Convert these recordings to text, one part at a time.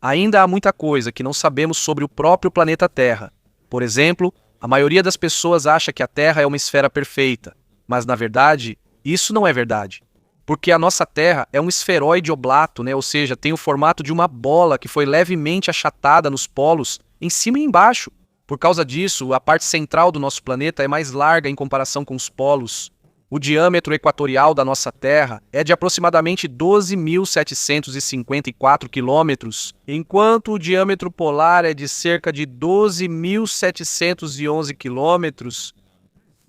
Ainda há muita coisa que não sabemos sobre o próprio planeta Terra. Por exemplo, a maioria das pessoas acha que a Terra é uma esfera perfeita, mas na verdade, isso não é verdade. Porque a nossa Terra é um esferoide oblato, ou seja, tem o formato de uma bola que foi levemente achatada nos polos, em cima e embaixo. Por causa disso, a parte central do nosso planeta é mais larga em comparação com os polos. O diâmetro equatorial da nossa Terra é de aproximadamente 12.754 quilômetros, enquanto o diâmetro polar é de cerca de 12.711 quilômetros.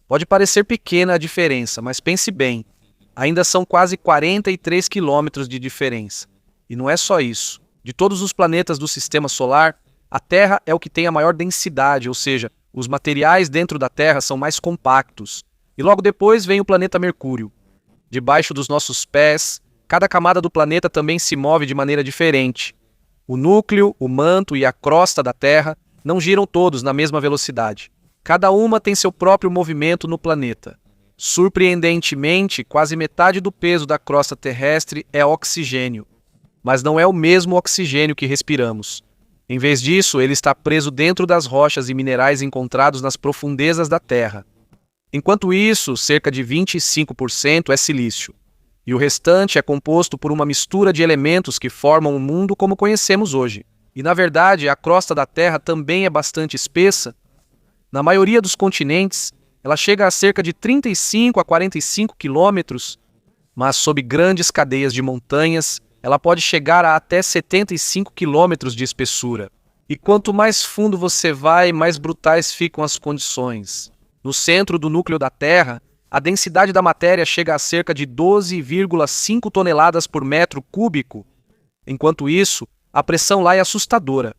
Pode parecer pequena a diferença, mas pense bem, ainda são quase 43 quilômetros de diferença. E não é só isso. De todos os planetas do Sistema Solar, a Terra é o que tem a maior densidade, ou seja, os materiais dentro da Terra são mais compactos. E logo depois vem o planeta Mercúrio. Debaixo dos nossos pés, cada camada do planeta também se move de maneira diferente. O núcleo, o manto e a crosta da Terra não giram todos na mesma velocidade. Cada uma tem seu próprio movimento no planeta. Surpreendentemente, quase metade do peso da crosta terrestre é oxigênio. Mas não é o mesmo oxigênio que respiramos. Em vez disso, ele está preso dentro das rochas e minerais encontrados nas profundezas da Terra. Enquanto isso, cerca de 25% é silício, e o restante é composto por uma mistura de elementos que formam o mundo como conhecemos hoje. E, na verdade, a crosta da Terra também é bastante espessa. Na maioria dos continentes, ela chega a cerca de 35 a 45 quilômetros, mas sob grandes cadeias de montanhas, ela pode chegar a até 75 quilômetros de espessura. E quanto mais fundo você vai, mais brutais ficam as condições. No centro do núcleo da Terra, a densidade da matéria chega a cerca de 12,5 toneladas por metro cúbico. Enquanto isso, a pressão lá é assustadora.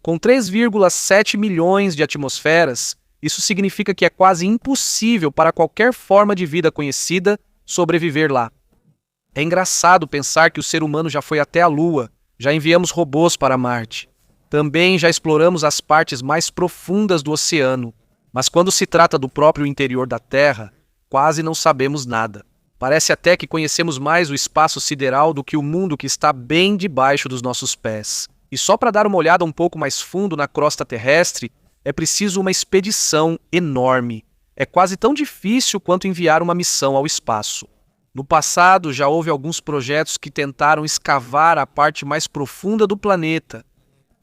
Com 3,7 milhões de atmosferas, isso significa que é quase impossível para qualquer forma de vida conhecida sobreviver lá. É engraçado pensar que o ser humano já foi até a Lua, já enviamos robôs para Marte. Também já exploramos as partes mais profundas do oceano. Mas quando se trata do próprio interior da Terra, quase não sabemos nada. Parece até que conhecemos mais o espaço sideral do que o mundo que está bem debaixo dos nossos pés. E só para dar uma olhada um pouco mais fundo na crosta terrestre, é preciso uma expedição enorme. É quase tão difícil quanto enviar uma missão ao espaço. No passado, já houve alguns projetos que tentaram escavar a parte mais profunda do planeta.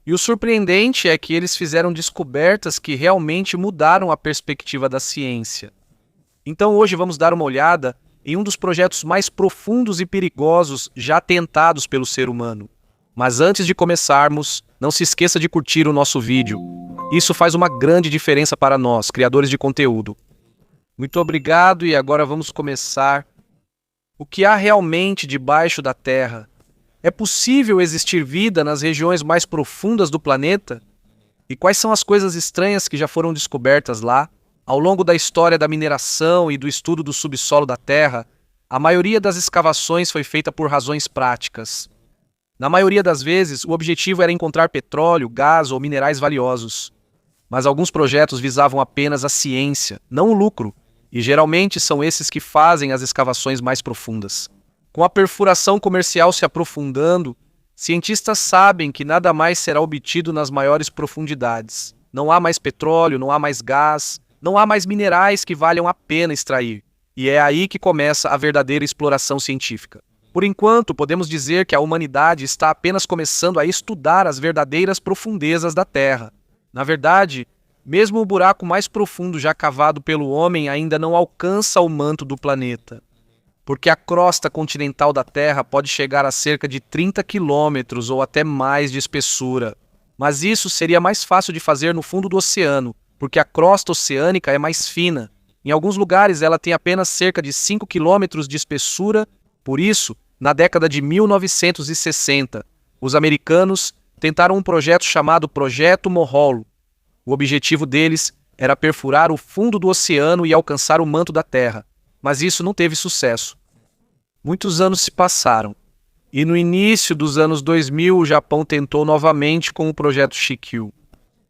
E o surpreendente é que eles fizeram descobertas que realmente mudaram a perspectiva da ciência. Então hoje vamos dar uma olhada em um dos projetos mais profundos e perigosos já tentados pelo ser humano. Mas antes de começarmos, não se esqueça de curtir o nosso vídeo. Isso faz uma grande diferença para nós, criadores de conteúdo. Muito obrigado e agora vamos começar. O que há realmente debaixo da Terra? É possível existir vida nas regiões mais profundas do planeta? E quais são as coisas estranhas que já foram descobertas lá? Ao longo da história da mineração e do estudo do subsolo da Terra, a maioria das escavações foi feita por razões práticas. Na maioria das vezes, o objetivo era encontrar petróleo, gás ou minerais valiosos. Mas alguns projetos visavam apenas a ciência, não o lucro, e geralmente são esses que fazem as escavações mais profundas. Com a perfuração comercial se aprofundando, cientistas sabem que nada mais será obtido nas maiores profundidades. Não há mais petróleo, não há mais gás, não há mais minerais que valham a pena extrair. E é aí que começa a verdadeira exploração científica. Por enquanto, podemos dizer que a humanidade está apenas começando a estudar as verdadeiras profundezas da Terra. Na verdade, mesmo o buraco mais profundo já cavado pelo homem ainda não alcança o manto do planeta. Porque a crosta continental da Terra pode chegar a cerca de 30 quilômetros ou até mais de espessura. Mas isso seria mais fácil de fazer no fundo do oceano, porque a crosta oceânica é mais fina. Em alguns lugares ela tem apenas cerca de 5 quilômetros de espessura. Por isso, na década de 1960, os americanos tentaram um projeto chamado Projeto Moholo. O objetivo deles era perfurar o fundo do oceano e alcançar o manto da Terra. Mas isso não teve sucesso. Muitos anos se passaram, e no início dos anos 2000 o Japão tentou novamente com o projeto Shikyu.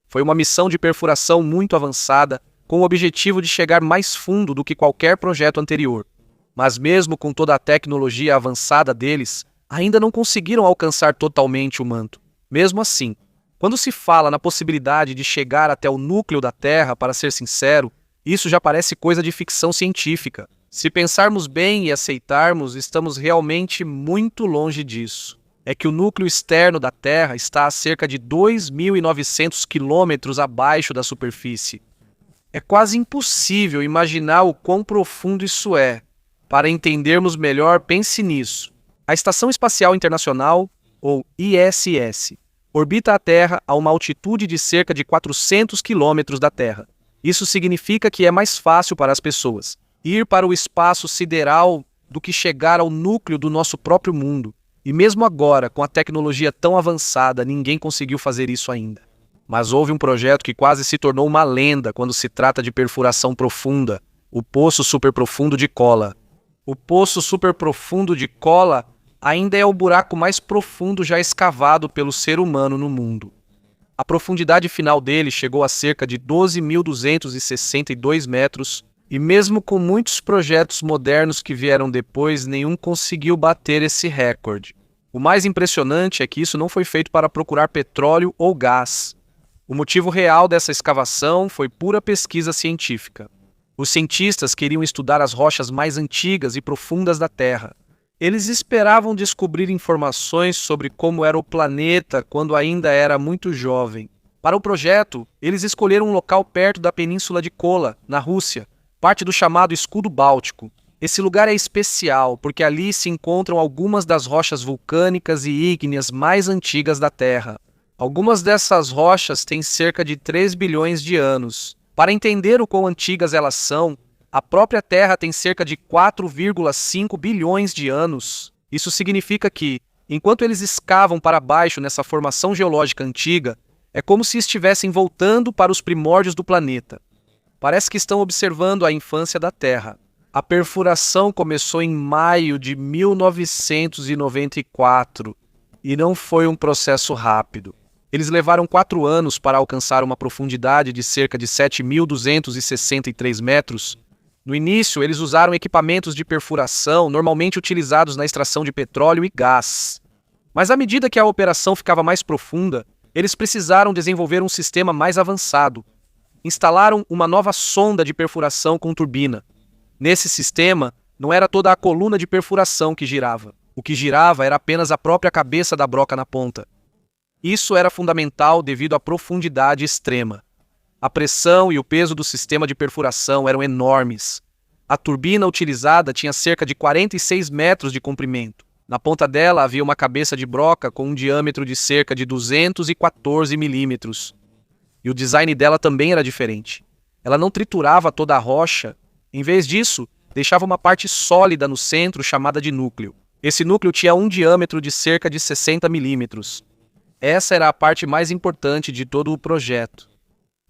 Foi uma missão de perfuração muito avançada, com o objetivo de chegar mais fundo do que qualquer projeto anterior. Mas mesmo com toda a tecnologia avançada deles, ainda não conseguiram alcançar totalmente o manto. Mesmo assim, quando se fala na possibilidade de chegar até o núcleo da Terra, para ser sincero, isso já parece coisa de ficção científica. Se pensarmos bem e aceitarmos, estamos realmente muito longe disso. É que o núcleo externo da Terra está a cerca de 2.900 quilômetros abaixo da superfície. É quase impossível imaginar o quão profundo isso é. Para entendermos melhor, pense nisso. A Estação Espacial Internacional, ou ISS, orbita a Terra a uma altitude de cerca de 400 quilômetros da Terra. Isso significa que é mais fácil para as pessoas ir para o espaço sideral do que chegar ao núcleo do nosso próprio mundo. E mesmo agora, com a tecnologia tão avançada, ninguém conseguiu fazer isso ainda. Mas houve um projeto que quase se tornou uma lenda quando se trata de perfuração profunda, o Poço Superprofundo de Kola. O Poço Superprofundo de Kola ainda é o buraco mais profundo já escavado pelo ser humano no mundo. A profundidade final dele chegou a cerca de 12.262 metros, e mesmo com muitos projetos modernos que vieram depois, nenhum conseguiu bater esse recorde. O mais impressionante é que isso não foi feito para procurar petróleo ou gás. O motivo real dessa escavação foi pura pesquisa científica. Os cientistas queriam estudar as rochas mais antigas e profundas da Terra. Eles esperavam descobrir informações sobre como era o planeta quando ainda era muito jovem. Para o projeto, eles escolheram um local perto da península de Kola, na Rússia, parte do chamado Escudo Báltico. Esse lugar é especial porque ali se encontram algumas das rochas vulcânicas e ígneas mais antigas da Terra. Algumas dessas rochas têm cerca de 3 bilhões de anos. Para entender o quão antigas elas são, a própria Terra tem cerca de 4,5 bilhões de anos. Isso significa que, enquanto eles escavam para baixo nessa formação geológica antiga, é como se estivessem voltando para os primórdios do planeta. Parece que estão observando a infância da Terra. A perfuração começou em maio de 1994 e não foi um processo rápido. Eles levaram 4 anos para alcançar uma profundidade de cerca de 7.263 metros. No início, eles usaram equipamentos de perfuração normalmente utilizados na extração de petróleo e gás. Mas à medida que a operação ficava mais profunda, eles precisaram desenvolver um sistema mais avançado. Instalaram uma nova sonda de perfuração com turbina. Nesse sistema, não era toda a coluna de perfuração que girava. O que girava era apenas a própria cabeça da broca na ponta. Isso era fundamental devido à profundidade extrema. A pressão e o peso do sistema de perfuração eram enormes. A turbina utilizada tinha cerca de 46 metros de comprimento. Na ponta dela havia uma cabeça de broca com um diâmetro de cerca de 214 milímetros. E o design dela também era diferente. Ela não triturava toda a rocha. Em vez disso, deixava uma parte sólida no centro chamada de núcleo. Esse núcleo tinha um diâmetro de cerca de 60 milímetros. Essa era a parte mais importante de todo o projeto.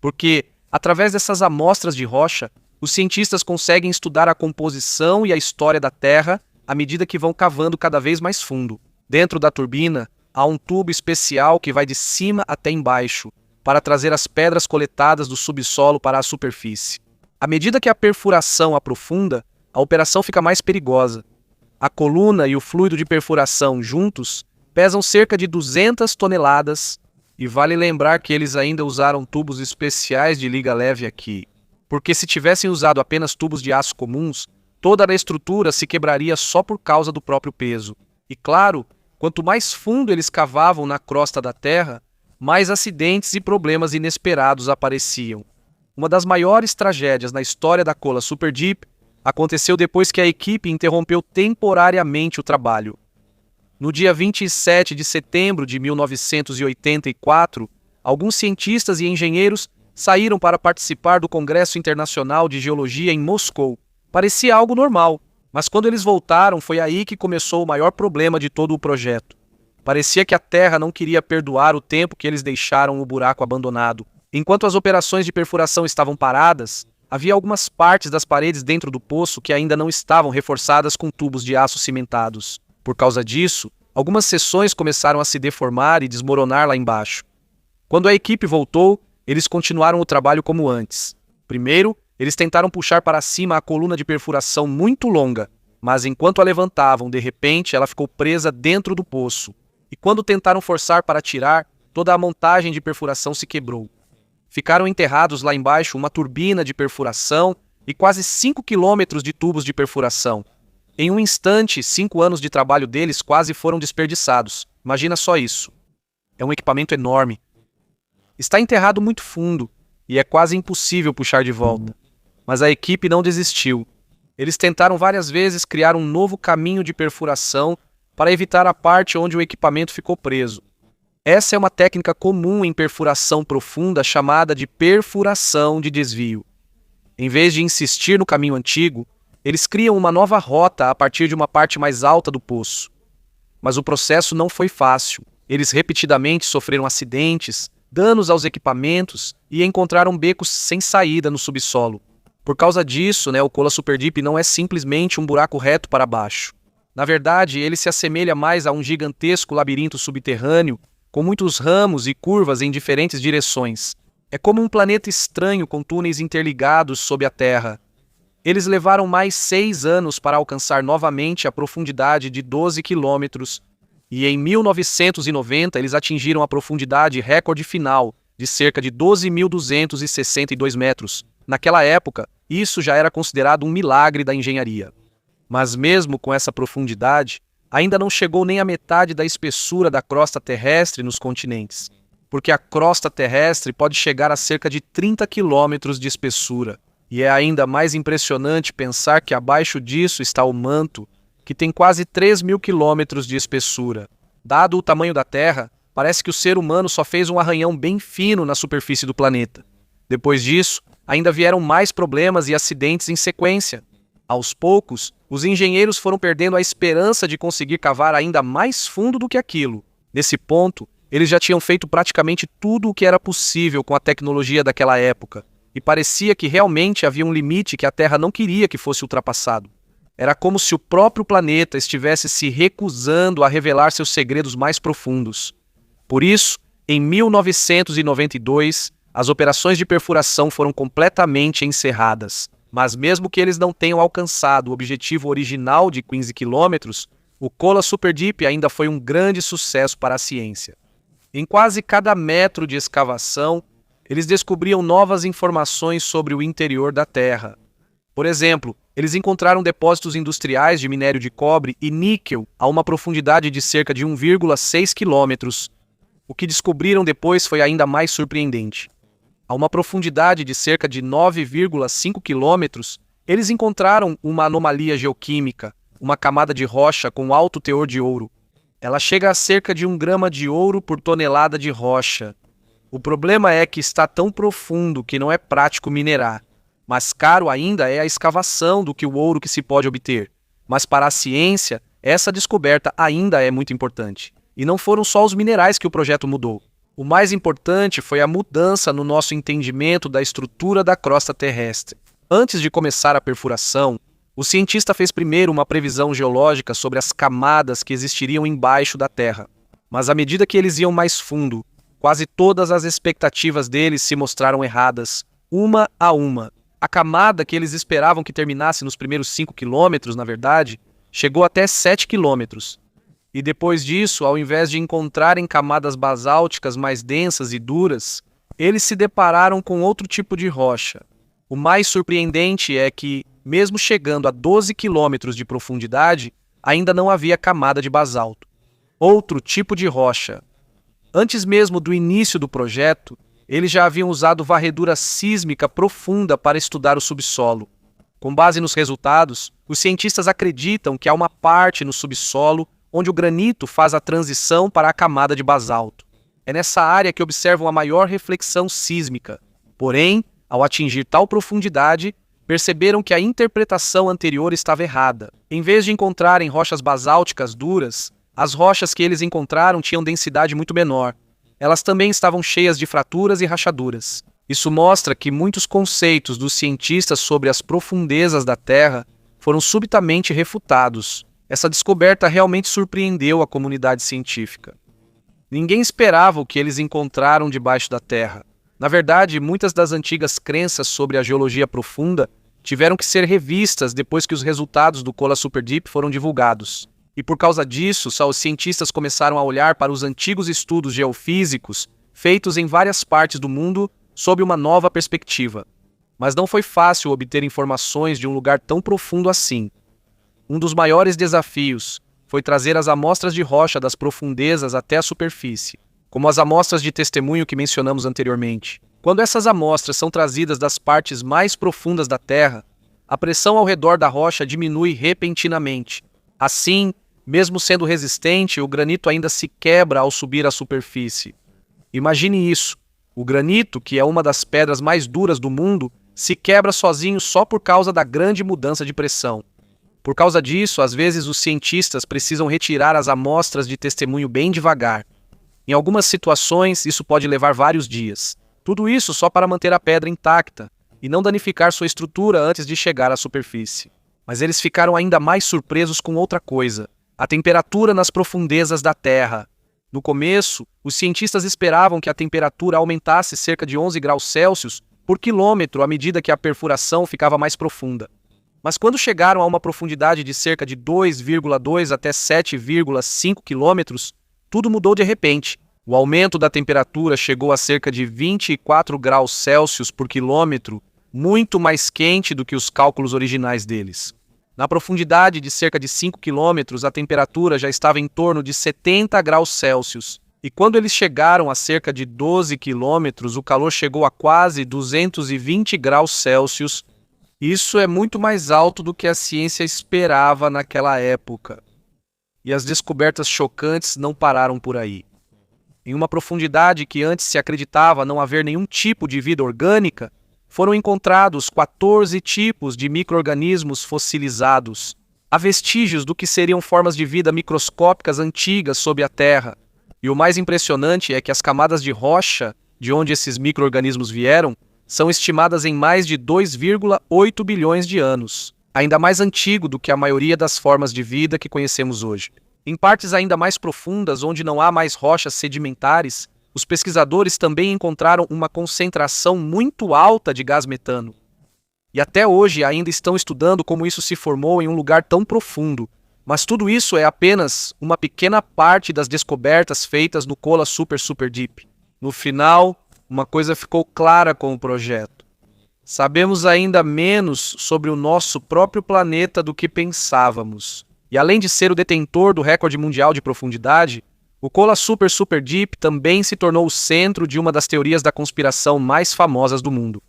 Porque, através dessas amostras de rocha, os cientistas conseguem estudar a composição e a história da Terra à medida que vão cavando cada vez mais fundo. Dentro da turbina, há um tubo especial que vai de cima até embaixo, para trazer as pedras coletadas do subsolo para a superfície. À medida que a perfuração aprofunda, a operação fica mais perigosa. A coluna e o fluido de perfuração juntos pesam cerca de 200 toneladas, e vale lembrar que eles ainda usaram tubos especiais de liga leve aqui, porque se tivessem usado apenas tubos de aço comuns, toda a estrutura se quebraria só por causa do próprio peso. E claro, quanto mais fundo eles cavavam na crosta da Terra, mais acidentes e problemas inesperados apareciam. Uma das maiores tragédias na história da Kola Super Deep aconteceu depois que a equipe interrompeu temporariamente o trabalho. No dia 27 de setembro de 1984, alguns cientistas e engenheiros saíram para participar do Congresso Internacional de Geologia em Moscou. Parecia algo normal, mas quando eles voltaram foi aí que começou o maior problema de todo o projeto. Parecia que a Terra não queria perdoar o tempo que eles deixaram o buraco abandonado. Enquanto as operações de perfuração estavam paradas, havia algumas partes das paredes dentro do poço que ainda não estavam reforçadas com tubos de aço cimentados. Por causa disso, algumas seções começaram a se deformar e desmoronar lá embaixo. Quando a equipe voltou, eles continuaram o trabalho como antes. Primeiro, eles tentaram puxar para cima a coluna de perfuração muito longa, mas enquanto a levantavam, de repente ela ficou presa dentro do poço. E quando tentaram forçar para tirar, toda a montagem de perfuração se quebrou. Ficaram enterrados lá embaixo uma turbina de perfuração e quase 5 quilômetros de tubos de perfuração. Em um instante, 5 anos de trabalho deles quase foram desperdiçados. Imagina só isso. É um equipamento enorme. Está enterrado muito fundo e é quase impossível puxar de volta. Mas a equipe não desistiu. Eles tentaram várias vezes criar um novo caminho de perfuração para evitar a parte onde o equipamento ficou preso. Essa é uma técnica comum em perfuração profunda chamada de perfuração de desvio. Em vez de insistir no caminho antigo, eles criam uma nova rota a partir de uma parte mais alta do poço. Mas o processo não foi fácil. Eles repetidamente sofreram acidentes, danos aos equipamentos e encontraram becos sem saída no subsolo. Por causa disso, o Kola Superdeep não é simplesmente um buraco reto para baixo. Na verdade, ele se assemelha mais a um gigantesco labirinto subterrâneo, com muitos ramos e curvas em diferentes direções. É como um planeta estranho com túneis interligados sob a Terra. Eles levaram mais 6 anos para alcançar novamente a profundidade de 12 quilômetros, e em 1990 eles atingiram a profundidade recorde final de cerca de 12.262 metros. Naquela época, isso já era considerado um milagre da engenharia. Mas mesmo com essa profundidade, ainda não chegou nem à metade da espessura da crosta terrestre nos continentes, porque a crosta terrestre pode chegar a cerca de 30 quilômetros de espessura. E é ainda mais impressionante pensar que abaixo disso está o manto, que tem quase 3.000 quilômetros de espessura. Dado o tamanho da Terra, parece que o ser humano só fez um arranhão bem fino na superfície do planeta. Depois disso, ainda vieram mais problemas e acidentes em sequência. Aos poucos, os engenheiros foram perdendo a esperança de conseguir cavar ainda mais fundo do que aquilo. Nesse ponto, eles já tinham feito praticamente tudo o que era possível com a tecnologia daquela época, e parecia que realmente havia um limite que a Terra não queria que fosse ultrapassado. Era como se o próprio planeta estivesse se recusando a revelar seus segredos mais profundos. Por isso, em 1992, as operações de perfuração foram completamente encerradas. Mas mesmo que eles não tenham alcançado o objetivo original de 15 quilômetros, o Kola Superdeep ainda foi um grande sucesso para a ciência. Em quase cada metro de escavação, eles descobriam novas informações sobre o interior da Terra. Por exemplo, eles encontraram depósitos industriais de minério de cobre e níquel a uma profundidade de cerca de 1,6 quilômetros. O que descobriram depois foi ainda mais surpreendente. A uma profundidade de cerca de 9,5 quilômetros, eles encontraram uma anomalia geoquímica, uma camada de rocha com alto teor de ouro. Ela chega a cerca de 1 grama de ouro por tonelada de rocha. O problema é que está tão profundo que não é prático minerar. Mais caro ainda é a escavação do que o ouro que se pode obter. Mas para a ciência, essa descoberta ainda é muito importante. E não foram só os minerais que o projeto mudou. O mais importante foi a mudança no nosso entendimento da estrutura da crosta terrestre. Antes de começar a perfuração, o cientista fez primeiro uma previsão geológica sobre as camadas que existiriam embaixo da Terra. Mas à medida que eles iam mais fundo, quase todas as expectativas deles se mostraram erradas, uma a uma. A camada que eles esperavam que terminasse nos primeiros 5 quilômetros, na verdade, chegou até 7 quilômetros. E depois disso, ao invés de encontrarem camadas basálticas mais densas e duras, eles se depararam com outro tipo de rocha. O mais surpreendente é que, mesmo chegando a 12 quilômetros de profundidade, ainda não havia camada de basalto. Outro tipo de rocha. Antes mesmo do início do projeto, eles já haviam usado varredura sísmica profunda para estudar o subsolo. Com base nos resultados, os cientistas acreditam que há uma parte no subsolo onde o granito faz a transição para a camada de basalto. É nessa área que observam a maior reflexão sísmica. Porém, ao atingir tal profundidade, perceberam que a interpretação anterior estava errada. Em vez de encontrarem rochas basálticas duras, as rochas que eles encontraram tinham densidade muito menor. Elas também estavam cheias de fraturas e rachaduras. Isso mostra que muitos conceitos dos cientistas sobre as profundezas da Terra foram subitamente refutados. Essa descoberta realmente surpreendeu a comunidade científica. Ninguém esperava o que eles encontraram debaixo da Terra. Na verdade, muitas das antigas crenças sobre a geologia profunda tiveram que ser revistas depois que os resultados do Kola Superdeep foram divulgados. E por causa disso, só os cientistas começaram a olhar para os antigos estudos geofísicos feitos em várias partes do mundo sob uma nova perspectiva. Mas não foi fácil obter informações de um lugar tão profundo assim. Um dos maiores desafios foi trazer as amostras de rocha das profundezas até a superfície, como as amostras de testemunho que mencionamos anteriormente. Quando essas amostras são trazidas das partes mais profundas da Terra, a pressão ao redor da rocha diminui repentinamente. Assim, mesmo sendo resistente, o granito ainda se quebra ao subir à superfície. Imagine isso. O granito, que é uma das pedras mais duras do mundo, se quebra sozinho só por causa da grande mudança de pressão. Por causa disso, às vezes os cientistas precisam retirar as amostras de testemunho bem devagar. Em algumas situações, isso pode levar vários dias. Tudo isso só para manter a pedra intacta e não danificar sua estrutura antes de chegar à superfície. Mas eles ficaram ainda mais surpresos com outra coisa: a temperatura nas profundezas da Terra. No começo, os cientistas esperavam que a temperatura aumentasse cerca de 11 graus Celsius por quilômetro à medida que a perfuração ficava mais profunda. Mas quando chegaram a uma profundidade de cerca de 2,2 até 7,5 quilômetros, tudo mudou de repente. O aumento da temperatura chegou a cerca de 24 graus Celsius por quilômetro, muito mais quente do que os cálculos originais deles. Na profundidade de cerca de 5 quilômetros, a temperatura já estava em torno de 70 graus Celsius. E quando eles chegaram a cerca de 12 quilômetros, o calor chegou a quase 220 graus Celsius. Isso é muito mais alto do que a ciência esperava naquela época. E as descobertas chocantes não pararam por aí. Em uma profundidade que antes se acreditava não haver nenhum tipo de vida orgânica, foram encontrados 14 tipos de micro-organismos fossilizados. Há vestígios do que seriam formas de vida microscópicas antigas sob a Terra. E o mais impressionante é que as camadas de rocha, de onde esses micro-organismos vieram, são estimadas em mais de 2,8 bilhões de anos, ainda mais antigo do que a maioria das formas de vida que conhecemos hoje. Em partes ainda mais profundas, onde não há mais rochas sedimentares, os pesquisadores também encontraram uma concentração muito alta de gás metano. E até hoje ainda estão estudando como isso se formou em um lugar tão profundo. Mas tudo isso é apenas uma pequena parte das descobertas feitas no Kola Super Deep. No final, uma coisa ficou clara com o projeto. Sabemos ainda menos sobre o nosso próprio planeta do que pensávamos. E além de ser o detentor do recorde mundial de profundidade, o Kola Super Deep também se tornou o centro de uma das teorias da conspiração mais famosas do mundo.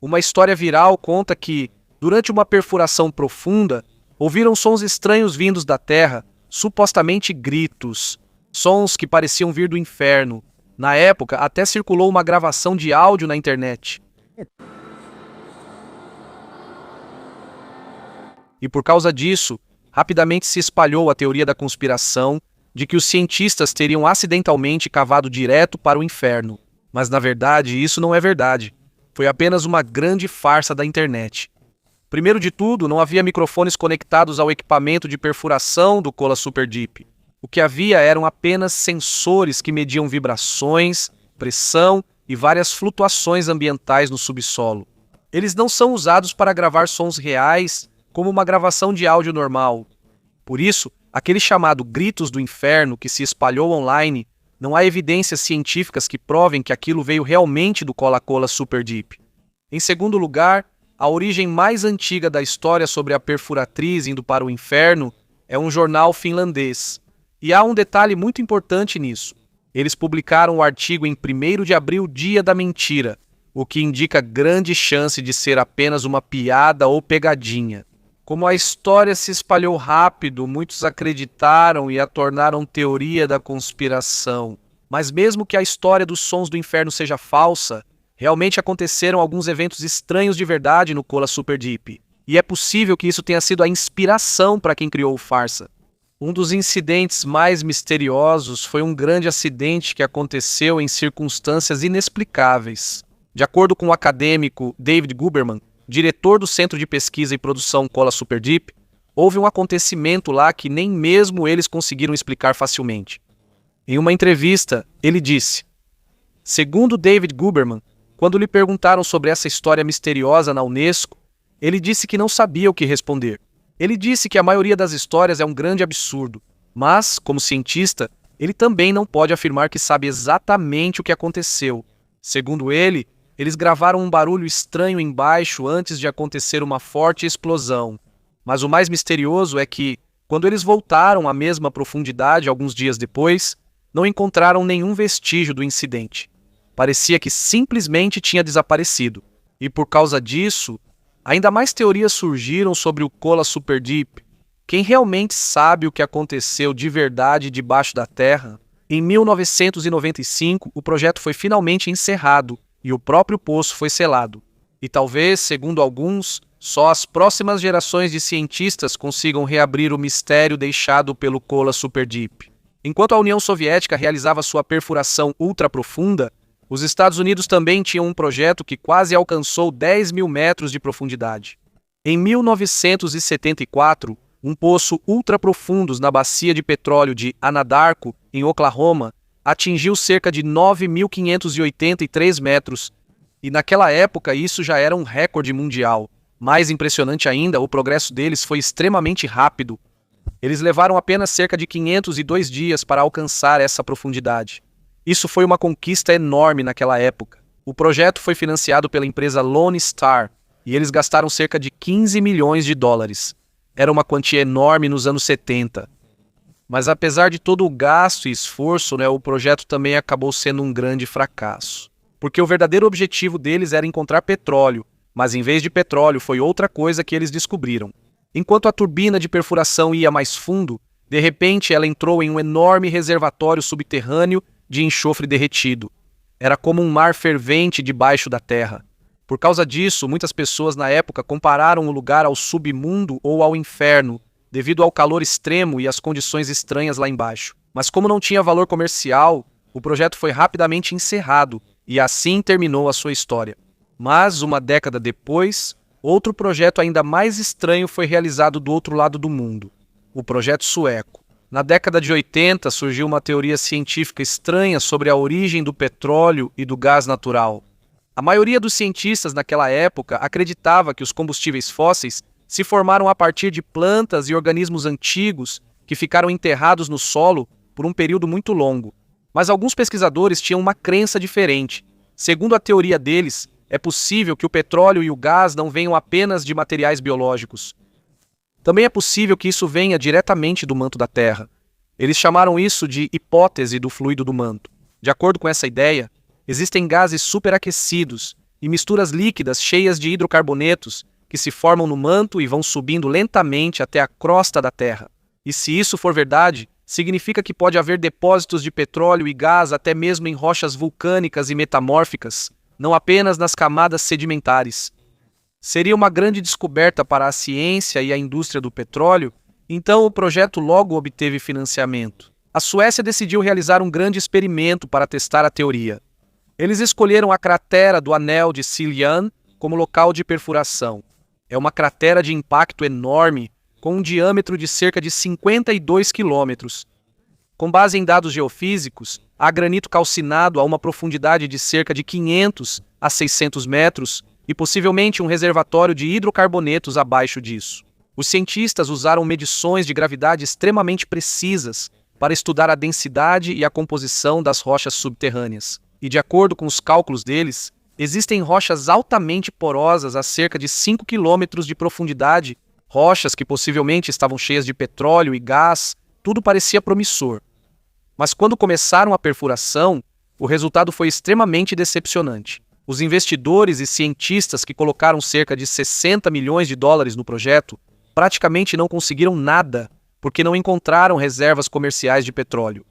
Uma história viral conta que, durante uma perfuração profunda, ouviram sons estranhos vindos da Terra, supostamente gritos, sons que pareciam vir do inferno. Na época, até circulou uma gravação de áudio na internet. E por causa disso, rapidamente se espalhou a teoria da conspiração de que os cientistas teriam acidentalmente cavado direto para o inferno. Mas, na verdade, isso não é verdade. Foi apenas uma grande farsa da internet. Primeiro de tudo, não havia microfones conectados ao equipamento de perfuração do Kola Super Deep. O que havia eram apenas sensores que mediam vibrações, pressão e várias flutuações ambientais no subsolo. Eles não são usados para gravar sons reais, como uma gravação de áudio normal. Por isso, aquele chamado gritos do inferno que se espalhou online, não há evidências científicas que provem que aquilo veio realmente do Kola Super Deep. Em segundo lugar, a origem mais antiga da história sobre a perfuratriz indo para o inferno é um jornal finlandês. E há um detalhe muito importante nisso. Eles publicaram o artigo em 1º de abril, dia da mentira, o que indica grande chance de ser apenas uma piada ou pegadinha. Como a história se espalhou rápido, muitos acreditaram e a tornaram teoria da conspiração. Mas mesmo que a história dos sons do inferno seja falsa, realmente aconteceram alguns eventos estranhos de verdade no Kola Super Deep. E é possível que isso tenha sido a inspiração para quem criou o farsa. Um dos incidentes mais misteriosos foi um grande acidente que aconteceu em circunstâncias inexplicáveis. De acordo com o acadêmico David Guberman, diretor do Centro de Pesquisa e Produção Kola Super Deep, houve um acontecimento lá que nem mesmo eles conseguiram explicar facilmente. Em uma entrevista, ele disse: segundo David Guberman, quando lhe perguntaram sobre essa história misteriosa na Unesco, ele disse que não sabia o que responder. Ele disse que a maioria das histórias é um grande absurdo, mas, como cientista, ele também não pode afirmar que sabe exatamente o que aconteceu. Segundo ele, eles gravaram um barulho estranho embaixo antes de acontecer uma forte explosão. Mas o mais misterioso é que, quando eles voltaram à mesma profundidade alguns dias depois, não encontraram nenhum vestígio do incidente. Parecia que simplesmente tinha desaparecido. E por causa disso, ainda mais teorias surgiram sobre o Kola Superdeep. Quem realmente sabe o que aconteceu de verdade debaixo da Terra? Em 1995, o projeto foi finalmente encerrado e o próprio poço foi selado. E talvez, segundo alguns, só as próximas gerações de cientistas consigam reabrir o mistério deixado pelo Kola Superdeep. Enquanto a União Soviética realizava sua perfuração ultraprofunda, os Estados Unidos também tinham um projeto que quase alcançou 10 mil metros de profundidade. Em 1974, um poço ultraprofundo na bacia de petróleo de Anadarko, em Oklahoma, atingiu cerca de 9.583 metros, e naquela época isso já era um recorde mundial. Mais impressionante ainda, o progresso deles foi extremamente rápido. Eles levaram apenas cerca de 502 dias para alcançar essa profundidade. Isso foi uma conquista enorme naquela época. O projeto foi financiado pela empresa Lone Star e eles gastaram cerca de 15 milhões de dólares. Era uma quantia enorme nos anos 70. Mas apesar de todo o gasto e esforço, o projeto também acabou sendo um grande fracasso. Porque o verdadeiro objetivo deles era encontrar petróleo, mas em vez de petróleo foi outra coisa que eles descobriram. Enquanto a turbina de perfuração ia mais fundo, de repente ela entrou em um enorme reservatório subterrâneo de enxofre derretido. Era como um mar fervente debaixo da terra. Por causa disso, muitas pessoas na época compararam o lugar ao submundo ou ao inferno, devido ao calor extremo e às condições estranhas lá embaixo. Mas como não tinha valor comercial, o projeto foi rapidamente encerrado e assim terminou a sua história. Mas, uma década depois, outro projeto ainda mais estranho foi realizado do outro lado do mundo, o projeto sueco. Na década de 80 surgiu uma teoria científica estranha sobre a origem do petróleo e do gás natural. A maioria dos cientistas naquela época acreditava que os combustíveis fósseis se formaram a partir de plantas e organismos antigos que ficaram enterrados no solo por um período muito longo. Mas alguns pesquisadores tinham uma crença diferente. Segundo a teoria deles, é possível que o petróleo e o gás não venham apenas de materiais biológicos. Também é possível que isso venha diretamente do manto da Terra. Eles chamaram isso de hipótese do fluido do manto. De acordo com essa ideia, existem gases superaquecidos e misturas líquidas cheias de hidrocarbonetos que se formam no manto e vão subindo lentamente até a crosta da Terra. E se isso for verdade, significa que pode haver depósitos de petróleo e gás até mesmo em rochas vulcânicas e metamórficas, não apenas nas camadas sedimentares. Seria uma grande descoberta para a ciência e a indústria do petróleo, então o projeto logo obteve financiamento. A Suécia decidiu realizar um grande experimento para testar a teoria. Eles escolheram a cratera do Anel de Siljan como local de perfuração. É uma cratera de impacto enorme, com um diâmetro de cerca de 52 quilômetros. Com base em dados geofísicos, há granito calcinado a uma profundidade de cerca de 500 a 600 metros e possivelmente um reservatório de hidrocarbonetos abaixo disso. Os cientistas usaram medições de gravidade extremamente precisas para estudar a densidade e a composição das rochas subterrâneas. E de acordo com os cálculos deles, existem rochas altamente porosas a cerca de 5 quilômetros de profundidade, rochas que possivelmente estavam cheias de petróleo e gás, tudo parecia promissor. Mas quando começaram a perfuração, o resultado foi extremamente decepcionante. Os investidores e cientistas que colocaram cerca de 60 milhões de dólares no projeto praticamente não conseguiram nada, porque não encontraram reservas comerciais de petróleo.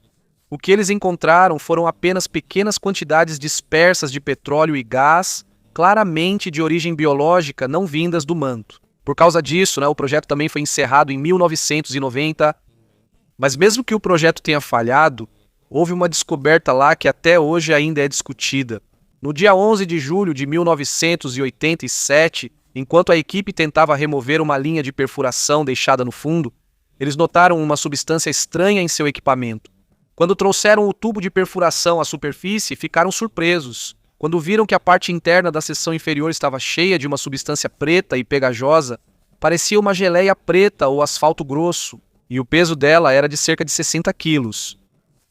O que eles encontraram foram apenas pequenas quantidades dispersas de petróleo e gás, claramente de origem biológica não vindas do manto. Por causa disso, o projeto também foi encerrado em 1990. Mas mesmo que o projeto tenha falhado, houve uma descoberta lá que até hoje ainda é discutida. No dia 11 de julho de 1987, enquanto a equipe tentava remover uma linha de perfuração deixada no fundo, eles notaram uma substância estranha em seu equipamento. Quando trouxeram o tubo de perfuração à superfície, ficaram surpresos. Quando viram que a parte interna da seção inferior estava cheia de uma substância preta e pegajosa, Parecia uma geleia preta ou asfalto grosso, e o peso dela era de cerca de 60 quilos.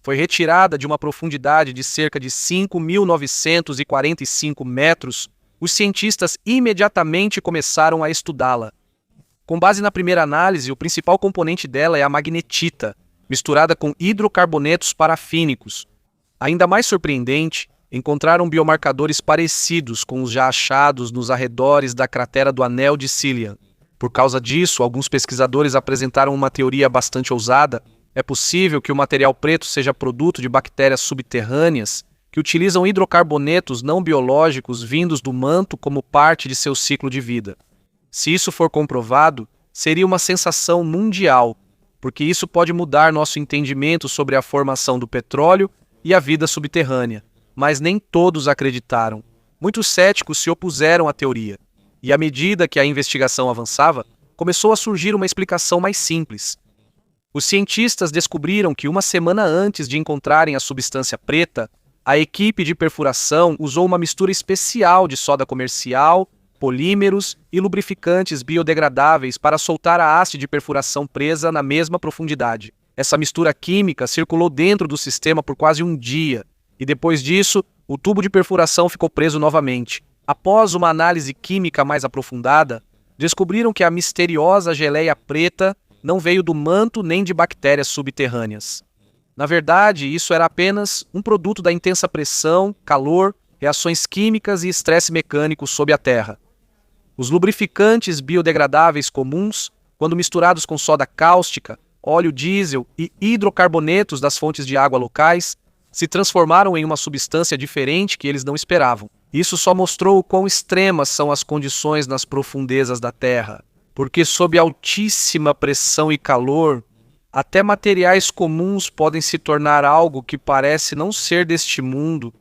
Foi retirada de uma profundidade de cerca de 5.945 metros. Os cientistas imediatamente começaram a estudá-la. Com base na primeira análise, o principal componente dela é a magnetita, misturada com hidrocarbonetos parafínicos. Ainda mais surpreendente, encontraram biomarcadores parecidos com os já achados nos arredores da cratera do Anel de Cillian. Por causa disso, alguns pesquisadores apresentaram uma teoria bastante ousada. É possível que o material preto seja produto de bactérias subterrâneas que utilizam hidrocarbonetos não biológicos vindos do manto como parte de seu ciclo de vida. Se isso for comprovado, seria uma sensação mundial, porque isso pode mudar nosso entendimento sobre a formação do petróleo e a vida subterrânea. Mas nem todos acreditaram. Muitos céticos se opuseram à teoria. E à medida que a investigação avançava, começou a surgir uma explicação mais simples. Os cientistas descobriram que uma semana antes de encontrarem a substância preta, a equipe de perfuração usou uma mistura especial de soda comercial, polímeros e lubrificantes biodegradáveis para soltar a haste de perfuração presa na mesma profundidade. Essa mistura química circulou dentro do sistema por quase um dia, e depois disso, o tubo de perfuração ficou preso novamente. Após uma análise química mais aprofundada, descobriram que a misteriosa geleia preta não veio do manto nem de bactérias subterrâneas. Na verdade, isso era apenas um produto da intensa pressão, calor, reações químicas e estresse mecânico sob a Terra. Os lubrificantes biodegradáveis comuns, quando misturados com soda cáustica, óleo diesel e hidrocarbonetos das fontes de água locais, se transformaram em uma substância diferente que eles não esperavam. Isso só mostrou o quão extremas são as condições nas profundezas da Terra, porque sob altíssima pressão e calor, até materiais comuns podem se tornar algo que parece não ser deste mundo